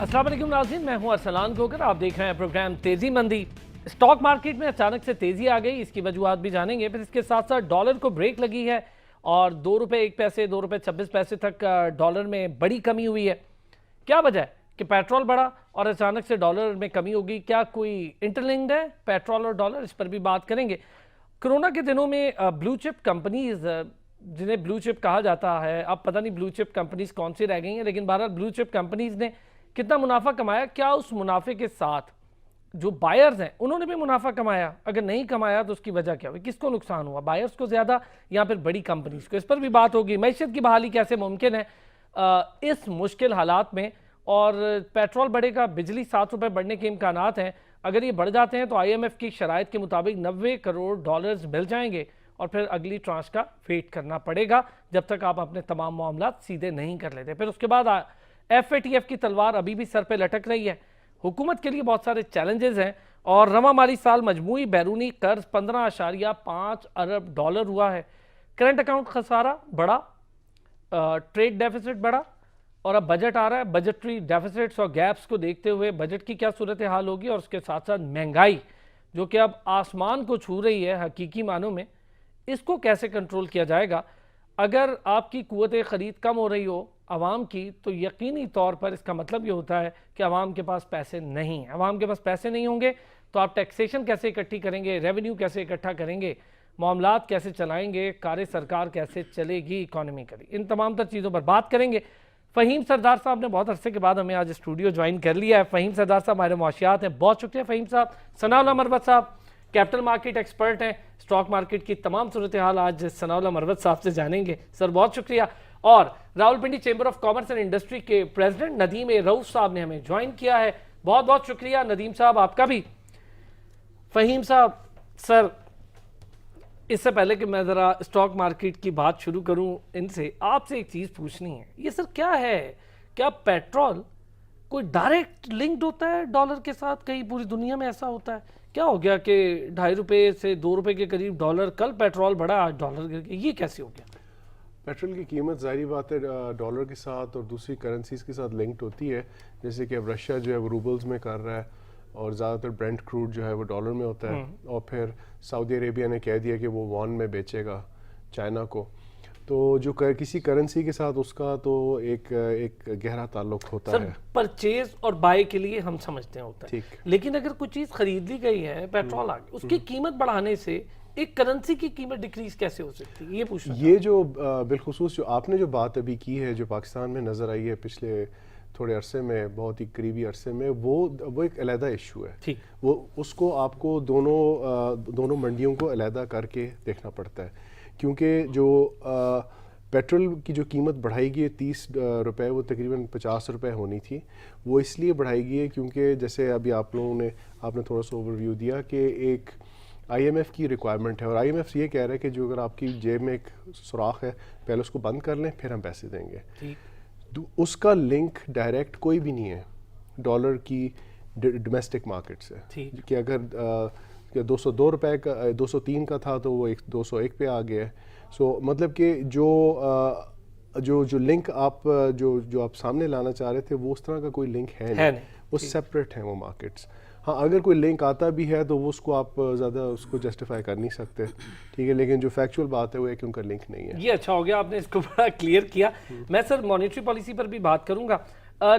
अस्सलाम वालेकुम नाज़रीन, मैं हूं अरसलान खोकर। आप देख रहे हैं प्रोग्राम तेज़ी मंदी। स्टॉक मार्केट में अचानक से तेज़ी आ गई, इसकी वजूहत भी जानेंगे। फिर इसके साथ साथ डॉलर को ब्रेक लगी है और 2 रुपये 1 पैसे 2 रुपये 26 पैसे तक डॉलर में बड़ी कमी हुई है। क्या वजह है कि पेट्रोल बढ़ा और अचानक से डॉलर में कमी होगी? क्या कोई इंटरलिंक्ड है पेट्रोल और डॉलर? इस पर भी बात करेंगे। कोरोना के दिनों में ब्लू चिप कंपनीज, जिन्हें ब्लू चिप कहा जाता है, अब पता नहीं ब्लू चिप कंपनीज कौन सी रह गई हैं, लेकिन बहरहाल ब्लू चिप कंपनीज ने कितना मुनाफा कमाया? क्या उस मुनाफे के साथ जो बायर्स हैं उन्होंने भी मुनाफा कमाया? अगर नहीं कमाया तो उसकी वजह क्या हुई? किसको नुकसान हुआ, बायर्स को ज़्यादा या फिर बड़ी कंपनीज को? इस पर भी बात होगी। मैशत की बहाली कैसे मुमकिन है इस मुश्किल हालात में? और पेट्रोल बढ़ेगा, बिजली 7 रुपये बढ़ने के इम्कानात हैं। अगर ये बढ़ जाते हैं तो IMF की शराइत के मुताबिक 90 करोड़ डॉलर्स मिल जाएंगे और फिर अगली ट्रांच का वेट करना पड़ेगा जब तक आप अपने तमाम मामला सीधे नहीं कर लेते। फिर उसके बाद FATF की तलवार अभी भी सर पे लटक रही है। हुकूमत के लिए बहुत सारे चैलेंजेस हैं और रवा माली साल मजमूई बैरूनी कर्ज 15.5 अरब डॉलर हुआ है। करंट अकाउंट खसारा बढ़ा, ट्रेड डेफिसिट बढ़ा और अब बजट आ रहा है। बजटरी डेफिसिट्स और गैप्स को देखते हुए बजट की क्या सूरत हाल होगी और उसके साथ साथ महंगाई जो कि अब आसमान को छू रही है हकीकी मानों में, इसको कैसे कंट्रोल किया जाएगा? अगर आपकी कुव्वत ख़रीद कम हो रही हो आवाम की, तो यकीनी तौर पर इसका मतलब ये होता है कि आवाम के पास पैसे नहीं हैं। आवाम के पास पैसे नहीं होंगे तो आप टैक्सेशन कैसे इकट्ठी करेंगे, रेवेन्यू कैसे इकट्ठा करेंगे, मामलात कैसे चलाएंगे, कार्य सरकार कैसे चलेगी, इकॉनमी करेगी? इन तमाम तर चीज़ों पर बात करेंगे। फ़हीम सरदार साहब ने बहुत अरसे के बाद हमें आज स्टूडियो ज्वाइन कर लिया है। फ़हीम सरदार साहब हमारे मुआशियात हैं, बहुत शुक्रिया फ़हीम साहब। सनाउल्लाह मरवत साहब कैपिटल मार्केट एक्सपर्ट हैं, स्टॉक मार्केट की तमाम सूरत हाल आज सनाउल्लाह मरवत साहब से जानेंगे। सर बहुत शुक्रिया। और Rawalpindi chamber of commerce and industry के प्रेसिडेंट नदीम रऊफ साहब ने हमें ज्वाइन किया है। बहुत बहुत शुक्रिया नदीम साहब आपका भी। फ़हीम साहब, सर इससे पहले कि मैं ज़रा स्टॉक मार्केट की बात शुरू करूं, इनसे आपसे एक चीज़ पूछनी है। ये सर क्या है, क्या पेट्रोल कोई डायरेक्ट लिंक्ड होता है डॉलर के साथ? कहीं पूरी दुनिया में ऐसा होता है? क्या हो गया कि 2.5 रुपये से 2 रुपये के करीब डॉलर, कल पेट्रोल बढ़ा आज डॉलर गिर गया, ये कैसे हो गया? पेट्रोल की कीमत ज़ाहिर बात है डॉलर के साथ और दूसरी करेंसीज के साथ लिंक्ड होती है। जैसे कि अब रशिया जो है वो रूबल्स में कर रहा है और ज़्यादातर ब्रेंट क्रूड जो है वो डॉलर में होता है, और फिर सऊदी अरेबिया ने कह दिया कि वो वॉन में बेचेगा चाइना को। तो जो किसी करेंसी के साथ उसका तो एक गहरा ताल्लुक होता है। परचेज और बाय के लिए हम समझते हैं होता है, लेकिन अगर कोई चीज़ खरीद ली गई है, पेट्रोल आ गया, उसकी कीमत बढ़ाने से एक करेंसी की कीमत डिक्रीज कैसे हो सकती है, ये पूछना। ये जो बिलखुसूस जो आपने जो बात अभी की है, जो पाकिस्तान में नज़र आई है पिछले थोड़े अरसे में, बहुत ही करीबी अरसे में, वो एक अलहदा इशू है। वो उसको आपको दोनों मंडियों को अलहदा करके देखना पड़ता है, क्योंकि जो पेट्रोल की जो कीमत बढ़ाई गई है 30 रुपये, वो तकरीबन 50 रुपये होनी थी। वो इसलिए बढ़ाई गई है क्योंकि जैसे अभी आपने थोड़ा सा ओवरव्यू दिया कि एक IMF की रिक्वायरमेंट है और IMF ये कह रहा है कि जो अगर आपकी जेब में एक सुराख है, पहले उसको बंद कर लें, फिर हम पैसे देंगे। उसका लिंक डायरेक्ट कोई भी नहीं है डॉलर की डोमेस्टिक मार्केट से, कि अगर 202 रुपये का 203 का था तो वो 201 पे आ गया है। सो मतलब कि जो लिंक आप जो आप सामने लाना चाह रहे थे, वो उस तरह का कोई लिंक है नहीं। वो सेपरेट हैं वो मार्केट्स। हाँ, अगर कोई लिंक आता भी है तो वो उसको आप ज़्यादा उसको जस्टिफाई कर नहीं सकते, ठीक है, लेकिन जो फैक्चुअल बात है वो है कि उनका लिंक नहीं है। ये अच्छा हो गया, आपने इसको बड़ा क्लियर किया। मैं सर मॉनेटरी पॉलिसी पर भी बात करूंगा।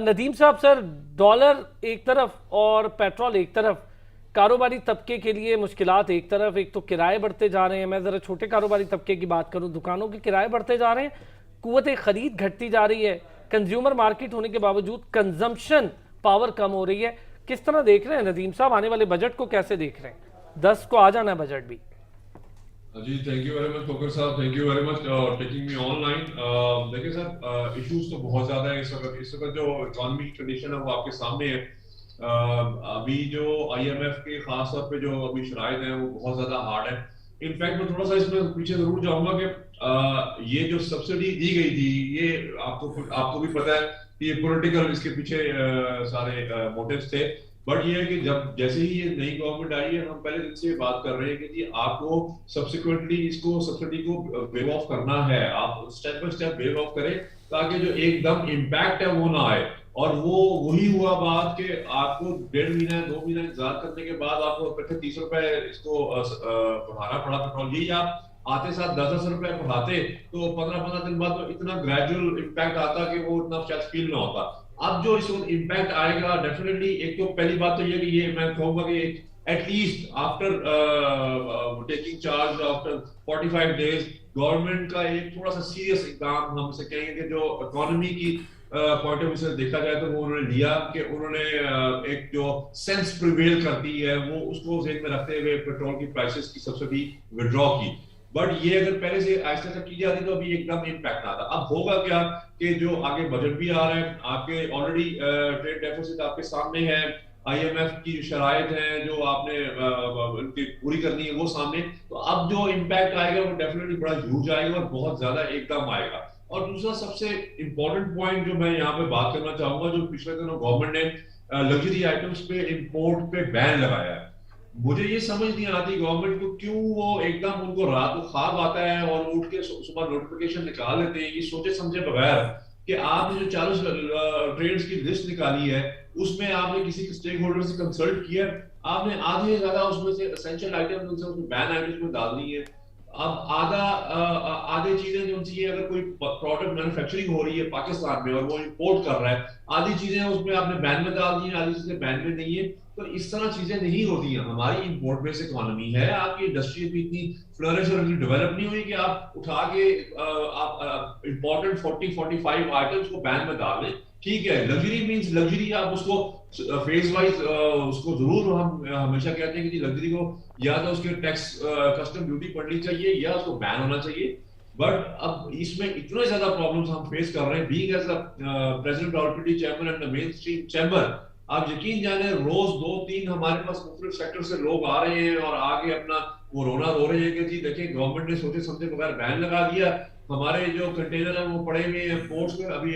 नदीम साहब, सर डॉलर एक तरफ और पेट्रोल एक तरफ, कारोबारी तबके के लिए मुश्किलात एक तरफ, एक तो किराए बढ़ते जा रहे हैं। मैं ज़रा छोटे कारोबारी तबके की बात करूँ, दुकानों के किराए बढ़ते जा रहे हैं, कुव्वत ख़रीद घटती जा रही है, कंज्यूमर मार्केट होने के बावजूद कंजम्पशन पावर कम हो रही है। किस तरह देख रहे हैं नदीम साहब, आने वाले बजट को कैसे देख रहे हैं? 10 को आ जाना है बजट भी। जी, थैंक यू वेरी मच खोकर साहब, thank you very much taking me online. देखिए सर, इश्यूज तो बहुत ज़्यादा है इस वक्त जो इकोनॉमी की कंडीशन है वो आपके सामने है। अभी जो IMF के खास तौर पे जो अभी शराइत हैं वो बहुत ज़्यादा हार्ड है। इनफैक्ट मैं थोड़ा सा इसमें पीछे ज़रूर जाऊँगा कि ये जो सब्सिडी दी गई थी, ये आपको भी पता है कि ये पॉलिटिकल इसके पीछे सारे मोटिव्स थे। बट ये है कि जब जैसे ही ये नई गवर्नमेंट आई है, हम पहले दिन से बात कर रहे हैं कि जी आपको सब्सिक्वेंटली इसको सब्सिडी को वेव ऑफ करना है, आप step by step wave of करें ताकि जो एकदम इम्पैक्ट है वो ना आए। اور وہی ہوا بات کہ آپ کو 1.5 مہینہ 2 مہینہ انتظار کرنے کے بعد آپ کو اکٹھے 30 روپے اس کو بڑھانا پڑا پیٹرول. یہی آپ آتے ساتھ 10 روپے بڑھاتے تو 15 دن بعد اتنا گریجوئل امپیکٹ آتا کہ وہ اتنا شاید فیل نہ ہوتا. اب جو اس وقت امپیکٹ آئے گا ڈیفینیٹلی, ایک تو پہلی بات تو یہ کہ یہ میں کہوں گا کہ at least after taking charge after 45 days government کا ایک تھوڑا سا سیریس اقدام ہم سے کہیں گے کہ جو اکانومی کی پوائنٹ آف ویو سے دیکھا جائے تو وہ انہوں نے لیا کہ انہوں نے ایک جو سینس پریویل کرتی ہے وہ اس کو ذہن میں رکھتے ہوئے پیٹرول کی پرائسز کی سبسڈی وڈرا کی. بٹ یہ اگر پہلے سے آہستہ آہستہ کی جاتی تو ابھی ایک دم امپیکٹ آتا. اب ہوگا کیا کہ جو آگے بجٹ بھی آ رہا ہے, آپ کے آلریڈی ٹریڈ ڈیفیسٹ آپ کے سامنے ہے, آئی ایم ایف کی شرائط ہیں جو آپ نے ان کی پوری کرنی ہے وہ سامنے, تو اب جو امپیکٹ آئے گا وہ ڈیفینیٹلی بڑا ہیوج آئے گا اور بہت زیادہ ایک دم آئے گا. اور دوسرا سب سے امپورٹنٹ پوائنٹ جو میں یہاں پہ بات کرنا چاہوں گا, جو پچھلے دنوں گورنمنٹ نے لگژری آئٹمس پہ امپورٹ پہ بین لگایا ہے. مجھے یہ سمجھ نہیں آتی گورنمنٹ کو کیوں وہ ایک دم ان کو رات کو خواب آتا ہے اور اٹھ کے صبح نوٹیفیکیشن نکال لیتے ہیں یہ سوچے سمجھے بغیر کہ آپ نے جو 40 ٹریڈز کی لسٹ نکالی ہے اس میں آپ نے کسی اسٹیک ہولڈر سے کنسلٹ کیا, آپ نے آدھے زیادہ اس میں سے اسینشل آئٹم سے اس میں بین آئٹمس میں ڈال دی ہے. اب آدھی چیزیں جو چاہیے, اگر کوئی پروڈکٹ مینوفیکچرنگ ہو رہی ہے پاکستان میں اور وہ امپورٹ کر رہا ہے, آدھی چیزیں اس میں آپ نے بین میں ڈال دی ہیں, آدھی چیزیں بین میں نہیں ہے. تو اس طرح چیزیں نہیں ہوتی ہیں. ہماری امپورٹ بیس اکانومی ہے, آپ کی انڈسٹری بھی اتنی فلرش اور اتنی ڈیولپ نہیں ہوئی کہ آپ اٹھا کے آپ امپورٹنٹ 40-45 آئٹمس کو بین میں ڈال لیں. ٹھیک ہے, لگژری مینس لگژری, آپ اس کو فیز وائز اس کو ضرور, ہم ہمیشہ کہتے ہیں کہ لگژری کو یا تو اس کے ٹیکس کسٹم ڈیوٹی پڑنی چاہیے یا اس کو بین ہونا چاہیے. بٹ اب اس میں اتنے زیادہ پرابلمس ہم فیس کر رہے ہیں being as president RPT chairman and main stream chamber. آپ یقین جانے روز 2-3 ہمارے پاس مختلف سیکٹر سے لوگ آ رہے ہیں اور آگے اپنا وہ رونا رو رہے ہیں کہ جی دیکھیں گورنمنٹ نے سوچے سمجھے بغیر بین لگا دیا, ہمارے جو کنٹینر ہیں وہ پڑے ہوئے ہیں پورٹس میں, ابھی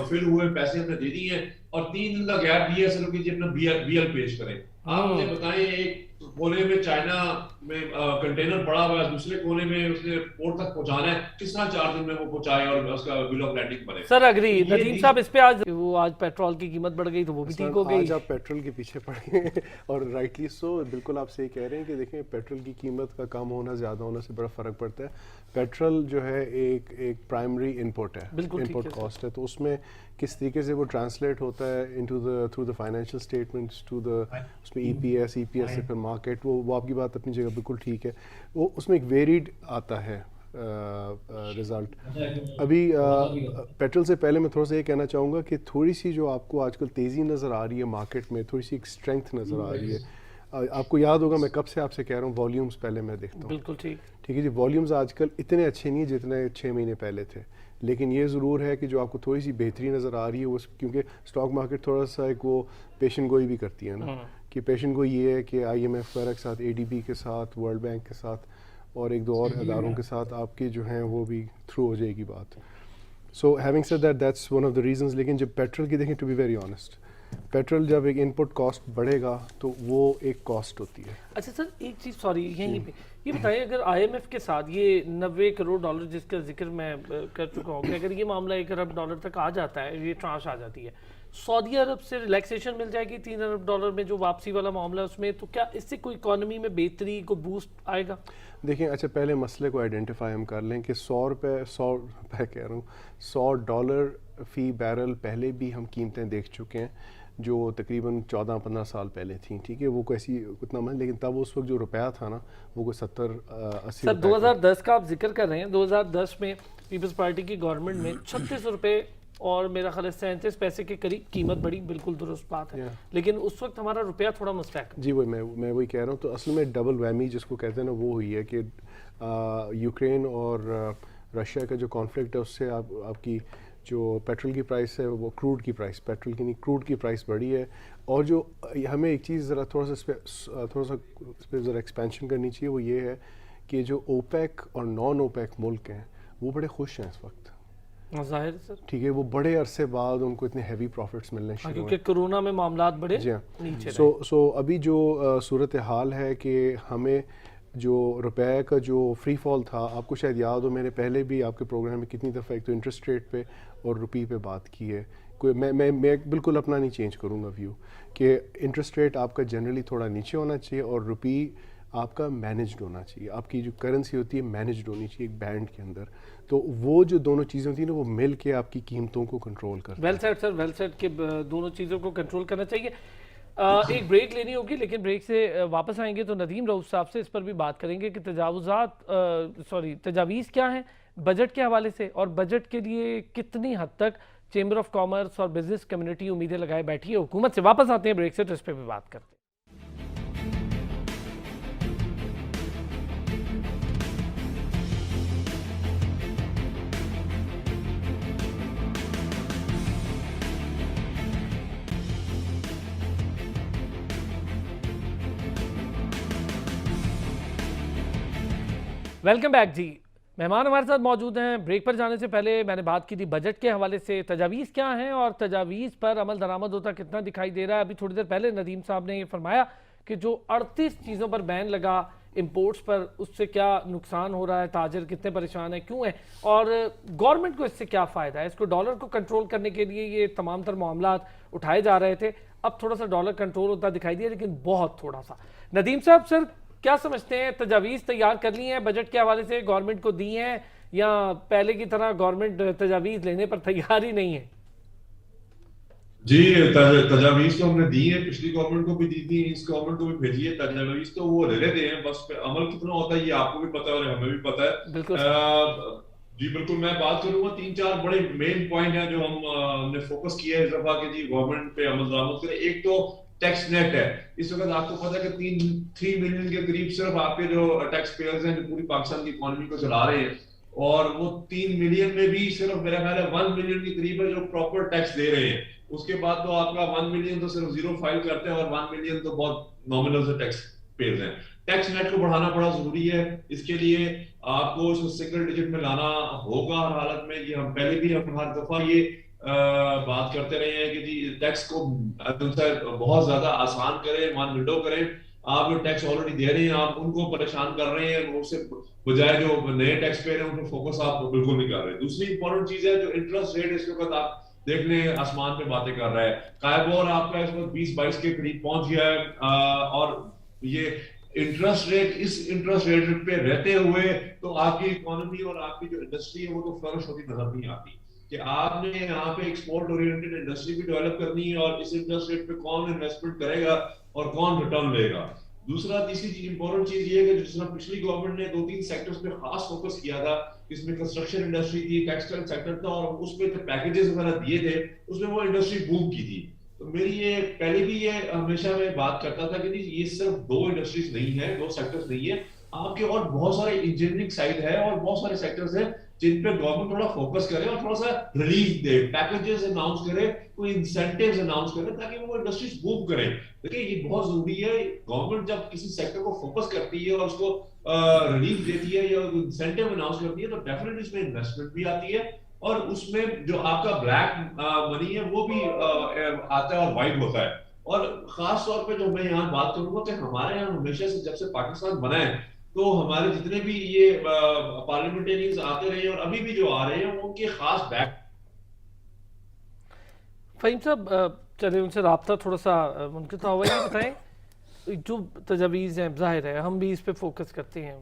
فل ہوئے پیسے ہم نے دے دیے ہیں اور 3 دن کا گیپ دیا ہے سر کہ اپنا بی ایل پیش کریں. آپ مجھے بتائیں ایک کونے میں چائنا میں کنٹینر پڑا ہوا ہے, دوسرے کونے میں اس نے پورٹ تک پہنچانا ہے, کس طرح 4 دن میں وہ پہنچائے اور اس کا بل آف لینڈنگ بنے. سر اگری ندیم صاحب اس پہ آج پیٹرول کی قیمت بڑھ گئی تو وہ بھی ٹھیک ہو گئی. آج آپ پیٹرول کے پیچھے پڑ گئے اور رائٹلی سو, بالکل آپ صحیح کہہ رہے ہیں کہ دیکھیں پیٹرول کی قیمت کا کم ہونا زیادہ ہونا سے بڑا فرق پڑتا ہے. پیٹرول جو ہے ایک پرائمری انپٹ ہے, انپٹ کاسٹ ہے, تو اس میں کس طریقے سے وہ ٹرانسلیٹ ہوتا ہے into the through the financial statements to the, اس میں ای پی ایس سے پھر مارکیٹ, وہ آپ کی بات اپنی جگہ بالکل ٹھیک ہے. وہ اس میں ایک ویریڈ آتا ہے رزلٹ. ابھی پیٹرول سے پہلے میں تھوڑا سا یہ کہنا چاہوں گا کہ تھوڑی سی جو آپ کو آج کل تیزی نظر آ رہی ہے مارکیٹ میں, تھوڑی سی ایک اسٹرینتھ نظر آ رہی ہے. آپ کو یاد ہوگا میں کب سے آپ سے کہہ رہا ہوں والیومز پہلے میں دیکھتا ہوں. بالکل ٹھیک ہے جی, والیومز آج کل اتنے اچھے نہیں جتنے 6 مہینے پہلے تھے, لیکن یہ ضرور ہے کہ جو آپ کو تھوڑی سی بہتری نظر آ رہی ہے وہ, کیونکہ اسٹاک مارکیٹ تھوڑا سا ایک وہ پیشن گوئی بھی کرتی ہے نا, کہ پیشن گوئی یہ ہے کہ آئی ایم ایف وغیرہ کے ساتھ, اے ڈی بی کے ساتھ, ورلڈ بینک کے ساتھ اور 1-2 اور اداروں کے ساتھ آپ کی جو ہیں وہ بھی تھرو ہو جائے گی بات. So having said that that's one of the reasons. لیکن جب پیٹرول کی دیکھیں, to be very honest, petrol جب ایک ان پٹ کاسٹ بڑھے گا تو وہ ایک کاسٹ ہوتی ہے. اچھا سر ایک چیز سوری یہیں پہ یہ بتائیں, اگر آئی ایم ایف کے ساتھ یہ 90 کروڑ ڈالر جس کا ذکر میں کر چکا ہوں کہ اگر یہ معاملہ 1 ارب ڈالر تک آ جاتا ہے, یہ ٹرانش آ جاتی ہے, سعودی عرب سے ریلیکسیشن مل جائے گی 3 ارب ڈالر میں جو واپسی والا معاملہ ہے اس میں, تو کیا اس سے کوئی اکانومی میں بہتری کو بوسٹ آئے گا؟ دیکھیں اچھا پہلے مسئلے کو آئیڈینٹیفائی ہم کر لیں کہ $100 فی بیرل پہلے بھی ہم قیمتیں دیکھ چکے ہیں جو تقریباً 14-15 سال پہلے تھیں. ٹھیک ہے, وہ کوئی اتنا میں, لیکن تب اس وقت جو روپیہ تھا نا وہ کوئی 70-80. سر 2010 کا آپ ذکر کر رہے ہیں, 2010 میں پیپلز پارٹی کی گورنمنٹ میں 36 روپے اور میرا خیال ہے 37 پیسے کے قریب قیمت بڑھی, بالکل درست بات ہے, لیکن اس وقت ہمارا روپیہ تھوڑا مستحکم. جی وہی میں وہی کہہ رہا ہوں. تو اصل میں ڈبل ویمی جس کو کہتے ہیں نا وہ ہوئی ہے کہ یوکرین اور رشیا کا جو کانفلکٹ ہے اس سے آپ کی جو پیٹرول کی پرائس ہے وہ کروڈ کی پرائس, پیٹرول کی نہیں کروڈ کی پرائس بڑھی ہے. اور جو ہمیں ایک چیز ذرا تھوڑا سا اس پہ ذرا ایکسپینشن کرنی چاہیے, وہ یہ ہے کہ جو اوپیک اور نان اوپیک ملک ہیں وہ بڑے خوش ہیں اس وقت. ظاہر سر ٹھیک ہے, وہ بڑے عرصے بعد ان کو اتنے ہیوی پروفٹس ملنے شروع ہوئے کیونکہ کرونا میں معاملات بڑے نیچے. سو ابھی جو صورتحال ہے کہ ہمیں جو روپے کا جو فری فال تھا, آپ کو شاید یاد ہو میں نے پہلے بھی آپ کے پروگرام میں کتنی دفعہ ایک تو انٹرسٹ ریٹ پہ اور روپی پہ بات کی ہے, कोई मैं बिल्कुल अपना नहीं चेंज करूँगा व्यू कि इंटरेस्ट रेट आपका जनरली थोड़ा नीचे होना चाहिए और रुपी आपका मैनेज्ड होना चाहिए, आपकी जो करेंसी होती है मैनेज्ड होनी चाहिए एक बैंड के अंदर, तो वो जो दोनों चीज़ें होती हैं ना वो मिल के आपकी कीमतों को कंट्रोल करती है। Well said sir, well said कि दोनों चीज़ों को कंट्रोल करना चाहिए। एक ब्रेक लेनी होगी, लेकिन ब्रेक से वापस आएंगे तो नदीम रऊफ साहब से इस पर भी बात करेंगे कि तजावीज़ क्या हैं बजट के हवाले से, और बजट के लिए कितनी हद तक चेंबर ऑफ कॉमर्स और बिजनेस कम्युनिटी उम्मीदें लगाए बैठी है हुकूमत से। वापस आते हैं ब्रेक से तो इस पर भी बात करते हैं। वेलकम बैक जी। मेहमान हमारे साथ मौजूद हैं। ब्रेक पर जाने से पहले मैंने बात की थी बजट के हवाले से, तजावीज़ क्या हैं और तजावीज़ पर अमल दरामद होता कितना दिखाई दे रहा है। अभी थोड़ी देर पहले नदीम साहब ने ये फरमाया कि जो 38 चीज़ों पर बैन लगा इंपोर्ट्स पर, उससे क्या नुकसान हो रहा है, ताजर कितने परेशान है, क्यों है, और गवर्नमेंट को इससे क्या फ़ायदा है। इसको डॉलर को कंट्रोल करने के लिए ये तमाम तर मामला उठाए जा रहे थे। अब थोड़ा सा डॉलर कंट्रोल होता दिखाई दिया, लेकिन बहुत थोड़ा सा। नदीम साहब सर क्या समझते हैं, तजावीज़ तैयार कर ली हैं बजट के हवाले से, गवर्नमेंट को दी हैं, या पहले की तरह गवर्नमेंट तजावीज़ लेने पर तैयार ही नहीं है? जी, तजावीज़ तो हमने दी है, पिछली गवर्नमेंट को भी दी थी, इस गवर्नमेंट को भी भेजी है। तजावीज़ तो वो ले लेते हैं, बस पे अमल कितना होता है ये आपको भी पता है और हमें भी पता है। बिल्कुल जी बिल्कुल, मैं बात करूंगा 3-4 बड़े मेन पॉइंट हैं जो हमने फोकस किया है इस दफा कि जी गवर्नमेंट पे अमल दरामद करें। एक तो टैक्स नेट है। इस वक्त आपको पता है कि 3 मिलियन के करीब सिर्फ आपके जो टैक्स पेयर्स हैं जो पूरी पाकिस्तान की इकोनॉमी को चला रहे हैं, और वो 3 मिलियन में भी सिर्फ मेरा ख्याल है 1 मिलियन के करीब है जो प्रॉपर टैक्स दे रहे हैं। उसके बाद तो आपका 1 मिलियन तो सिर्फ जीरो फाइल करते हैं और 1 मिलियन तो बहुत नॉमिनल से टैक्स पेयर्स हैं। टैक्स नेट को बढ़ाना बड़ा जरूरी है। इसके लिए आपको उसको सिंगल डिजिट में लाना होगा हर हालत में। ये हम पहले भी हम हर दफा ये बात करते रहे हैं कि जी टैक्स को बहुत ज्यादा आसान करें, वन विंडो करें। आप जो टैक्स ऑलरेडी दे रहे हैं आप उनको परेशान कर रहे हैं, उससे बजाय जो नए टैक्स पे रहे हैं उनको फोकस आप बिल्कुल नहीं कर रहे। दूसरी इंपॉर्टेंट चीज है जो इंटरेस्ट रेट, इस वक्त आप देख लें आसमान पे बातें कर रहा है। कायबोर आपका इस वक्त 20-22 के करीब पहुंच गया है, और ये इंटरेस्ट रेट, इस इंटरेस्ट रेट पे रहते हुए तो आपकी इकोनॉमी और आपकी जो इंडस्ट्री है वो तो फ्लरिश होती नजर नहीं आती कि आपने यहाँ पे एक्सपोर्ट ओरिएंटेड इंडस्ट्री भी डेवलप करनी है, और इस इंटरेस्ट रेट पे कौन इन्वेस्टमेंट करेगा और कौन रिटर्न लेगा। दूसरा तीसरी चीज इंपॉर्टेंट चीज ये है कि जिस तरह पिछली गवर्नमेंट ने 2-3 सेक्टर्स पे खास फोकस किया था, इसमें कंस्ट्रक्शन इंडस्ट्री थी, टेक्सटाइल सेक्टर था, और उसमें जो पैकेजेस वगैरह दिए थे उसमें वो इंडस्ट्री बूम की थी। तो मेरी ये पहले भी ये हमेशा मैं बात करता था कि ये सिर्फ 2 इंडस्ट्रीज नहीं है, 2 सेक्टर्स नहीं है, आपके और बहुत सारे इंजीनियरिंग साइड है और बहुत सारे सेक्टर्स है जिन पे गवर्नमेंट थोड़ा फोकस करे और थोड़ा सा रिलीफ दे, पैकेजेस अनाउंस करे, कोई इंसेंटिव्स अनाउंस करे ताकि वो इंडस्ट्रीज बूम करें। देखिए ये बहुत जरूरी है। गवर्नमेंट जब किसी सेक्टर को फोकस करती है और उसको रिलीफ देती है या इंसेंटिव अनाउंस करती है तो डेफिनेटली इसमें इन्वेस्टमेंट भी आती है, और उसमें जो आपका ब्लैक मनी है वो भी आता है और वाइट होता है। और खास तौर पे जो मैं यहाँ बात करूंगा कि हमारे यहाँ हमेशा से जब से पाकिस्तान बना है तो हमारे जितने भी ये पार्लियामेंटेरियंस आते रहे और अभी भी जो आ रहे हैं उनके खास बैक। फहीम साहब चलिए उनसे राब्ता थोड़ा सा मुनक़ता हुआ। ये बताएं जो तजावीज़ हैं, ज़ाहिर है हम भी इस पे फोकस करते हैं,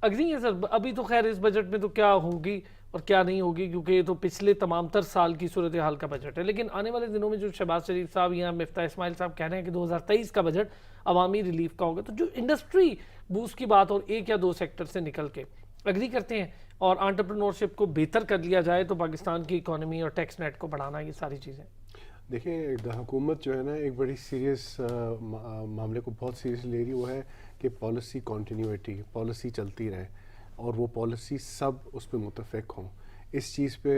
अग्री है सर। अभी तो खैर इस बजट में तो क्या होगी और क्या नहीं होगी क्योंकि ये तो पिछले तमाम तर साल की सूरत हाल का बजट है, लेकिन आने वाले दिनों में जो शहबाज शरीफ साहब या मिफ्ता इस्माइल साहब कह रहे हैं कि 2023 का बजट अवामी रिलीफ का होगा, तो जो इंडस्ट्री बूस्ट की बात और 1 या 2 सेक्टर से निकल के अग्री करते हैं और एंटरप्रेन्योरशिप को बेहतर कर लिया जाए तो पाकिस्तान की इकोनॉमी और टैक्स नेट को बढ़ाना, ये सारी चीज़ें। देखिए हुकूमत जो है ना एक बड़ी सीरियस मामले को बहुत सीरियस ले रही, वो है कि पॉलिसी कॉन्टीन्यूटी, पॉलिसी चलती रहे और वो पॉलिसी सब उस पर मुतफ़िक हों। इस चीज़ पे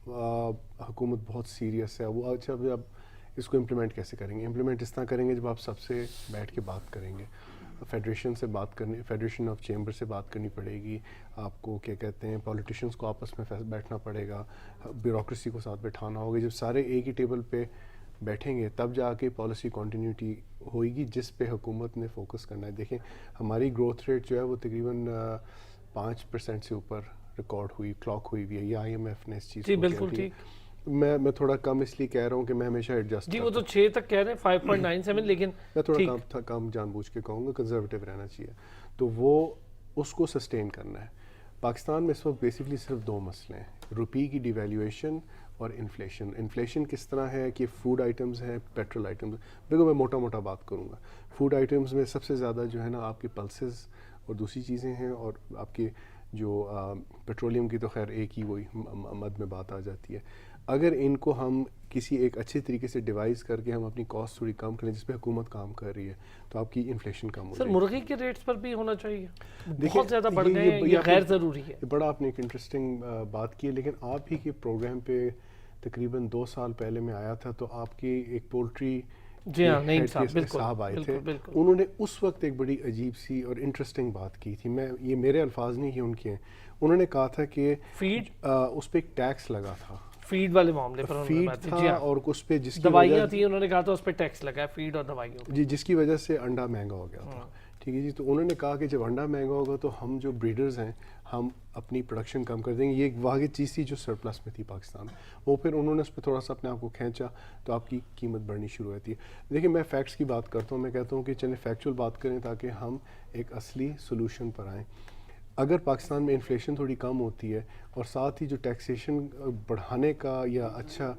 हुकूमत बहुत सीरियस है। वो अच्छा अब इसको इम्प्लीमेंट कैसे करेंगे? इम्प्लीमेंट इस तरह करेंगे जब आप सबसे बैठ के बात करेंगे, फेडरेशन से बात करनी, फेडरेशन ऑफ चेंबर से बात करनी पड़ेगी आपको, क्या कहते हैं पॉलिटिशियंस को आपस में बैठना पड़ेगा, ब्यूरोक्रेसी को साथ बैठाना होगा। जब सारे एक ही टेबल पे बैठेंगे तब जाके पॉलिसी कंटिन्यूटी होएगी जिस पे हुकूमत ने फोकस करना है। देखें हमारी ग्रोथ रेट जो है वो तकरीबन 5% से ऊपर रिकॉर्ड हुई, क्लॉक हुई भी है, ये IMF ने इस चीज़ को बिल्कुल ठीक। मैं थोड़ा कम इसलिए कह रहा हूँ कि मैं हमेशा एडजस्ट जी, वो तो 6 तक कह रहे हैं, 5.97, लेकिन मैं थोड़ा कम जानबूझ के कहूँगा, कंजर्वेटिव रहना चाहिए। तो वो उसको सस्टेन करना है। पाकिस्तान में इस वक्त बेसिकली सिर्फ 2 मसले हैं, रुपये की डिवैल्यूएशन और इन्फ्लेशन। इन्फ्लेशन किस तरह है कि फूड आइटम्स हैं, पेट्रोल आइटम्स। देखो मैं मोटा मोटा बात करूँगा, फूड आइटम्स में सबसे ज़्यादा जो है ना आपके पल्सेस और दूसरी चीज़ें हैं, और आपके जो पेट्रोलियम की तो खैर एक ही वही मद में बात आ जाती है। अगर इनको हम किसी एक अच्छे तरीके से डिवाइस करके हम अपनी कॉस्ट थोड़ी कम करें, जिस पे हुकूमत काम कर रही है, तो आपकी इन्फ्लेशन कम हो सर जाएगी। मुर्गी के रेट्स पर भी होना चाहिए, बहुत ज़्यादा बढ़ गए हैं, ये गैर ज़रूरी है। ये बड़ा आपने एक इंटरेस्टिंग बात की है, लेकिन आप ही के प्रोग्राम पे तकरीबन 2 साल पहले मैं आया था, तो आपकी एक पोल्ट्री जी हाँ, नहीं साहब आए थे, उन्होंने उस वक्त एक बड़ी अजीब सी और इंटरेस्टिंग बात की थी। मैं ये मेरे अल्फाज नहीं कि उनके हैं, उन्होंने कहा था कि फीड उस पर एक टैक्स लगा था, फीड वाले मामले पर फीड था, और उस पे जिसकी दवाइयाँ थी, उन्होंने कहा था उस पर टैक्स लगा है, फीड और दवाइयों जी, जिसकी वजह से अंडा महंगा हो गया था। ठीक है जी, तो उन्होंने कहा कि जब अंडा महंगा होगा तो हम जो ब्रीडर्स हैं हम अपनी प्रोडक्शन कम कर देंगे। ये एक वाहिद चीज़ थी जो सरप्लस में थी पाकिस्तान में, वो फिर उन्होंने उस पर थोड़ा सा अपने आप को खींचा, तो आपकी कीमत बढ़नी शुरू होती है। देखिए मैं फैक्ट्स की बात करता हूँ, मैं कहता हूँ कि चलें फैक्चुअल बात करें ताकि हम एक असली सोल्यूशन पर आएँ। अगर पाकिस्तान में इन्फ्लेशन थोड़ी कम होती है, और साथ ही जो टैक्सेशन बढ़ाने का या अच्छा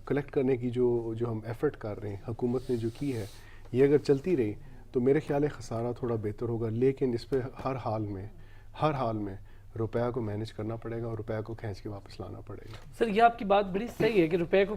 कलेक्ट करने की जो हम एफ़र्ट कर रहे हैं, हुकूमत ने जो की है, ये अगर चलती रही तो मेरे ख्याल है खसारा थोड़ा बेहतर होगा। लेकिन इस पर हर हाल में रुपया को मैनेज करना पड़ेगा और रुपया को खींच के वापस लाना पड़ेगा। सर ये आपकी बात बड़ी सही है कि रुपये को